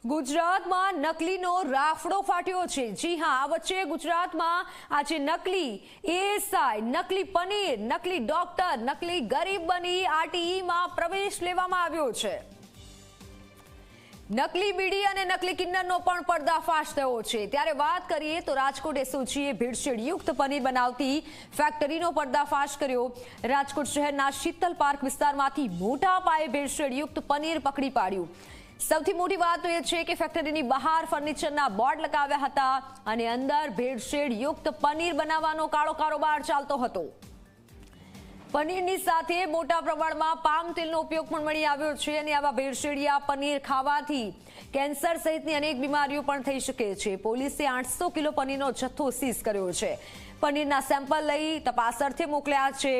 ગુજરાતમાં નકલીનો રાફડો ફાટ્યો છે। જી હા, આ વચ્ચે ગુજરાતમાં આજે નકલી એએસઆઈ, નકલી પનીર, નકલી ડોક્ટર, નકલી ગરીબ બની આરટીઈમાં પ્રવેશ લેવામાં આવ્યો છે। નકલી બીડી અને નકલી કિન્નરનો પણ પર્દાફાશ થયો છે। ત્યારે વાત કરીએ તો રાજકોટ એસઓજીએ ભેળસેળ યુક્ત પનીર બનાવતી ફેક્ટરીનો પર્દાફાશ કર્યો। રાજકોટ શહેરના શીતલ પાર્ક વિસ્તારમાંથી મોટા પાયે ભેળસેળ યુક્ત પનીર પકડી પાડ્યું। સૌથી મોટી વાત તો એ છે કે ફેક્ટરીની બહાર ફર્નિચરના બોર્ડ લગાવ્યા હતા અને અંદર ભેળસેળ યુક્ત પનીર બનાવવાનો કાળો કારોબાર ચાલતો હતો। પનીરની સાથે મોટા પ્રમાણમાં પામ તેલનો ઉપયોગ પણ મળી આવ્યો છે અને આવા ભેળસેળિયા પનીર ખાવાથી કેન્સર સહિતની અનેક બીમારીઓ પણ થઈ શકે છે। પોલીસે 800 કિલો પનીરનો જથ્થો સીઝ કર્યો છે। પનીરના સેમ્પલ લઈ તપાસ અર્થે મોકલ્યા છે।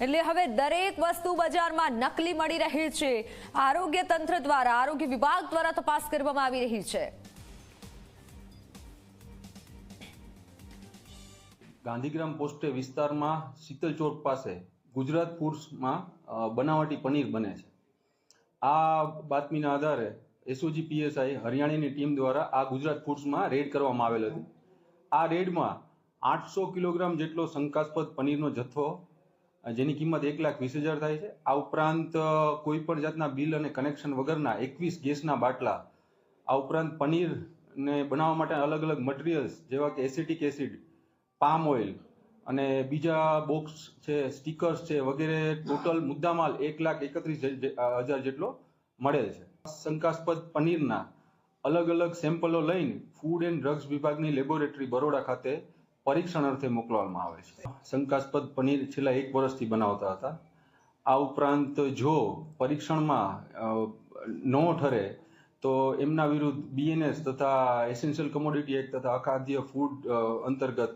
એટલે હવે દરેક વસ્તુ બજારમાં નકલી મળી રહી છે। આરોગ્ય તંત્ર દ્વારા, આરોગ્ય વિભાગ દ્વારા તપાસ કરવામાં આવી રહી છે। ગાંધીગ્રામ પોસ્ટે વિસ્તારમાં શીતલ ચોક પાસે ગુજરાત ફૂડ્સમાં બનાવટી પનીર બને છે। આ બાતમીના આધારે એસઓજી પીએસઆઈ હરિયાણાની ટીમ દ્વારા આ ગુજરાત ફૂડ્સમાં રેડ કરવામાં આવેલ હતી। આ રેડમાં 800 કિલોગ્રામ જેટલો શંકાસ્પદ પનીરનો જથ્થો, જેની કિંમત 1,20,000 થાય છે। આ ઉપરાંત કોઈ પણ જાતના બિલ અને કનેક્શન વગરના 21 ગેસના બાટલા, આ ઉપરાંત પનીરને બનાવવા માટે અલગ અલગ મટીરિયલ્સ જેવા કે એસિટિક એસિડ, પામ ઓઇલ અને બીજા બોક્સ છે, સ્ટીકર્સ છે વગેરે ટોટલ મુદ્દામાલ 1,31,000 જેટલો મળેલ છે। શંકાસ્પદ પનીરના અલગ અલગ સેમ્પલો લઈને ફૂડ એન્ડ ડ્રગ્સ વિભાગની લેબોરેટરી બરોડા ખાતે પરીક્ષણ અર્થે મોકલવામાં આવે છે। શંકાસ્પદ પનીર છેલ્લા 1 વર્ષથી બનાવતા હતા। આ ઉપરાંત જો પરીક્ષણમાં ન ઠરે તો એમના વિરુદ્ધ બીએનએસ તથા એસેન્શિયલ કોમોડિટી એક્ટ તથા અખાદ્ય ફૂડ અંતર્ગત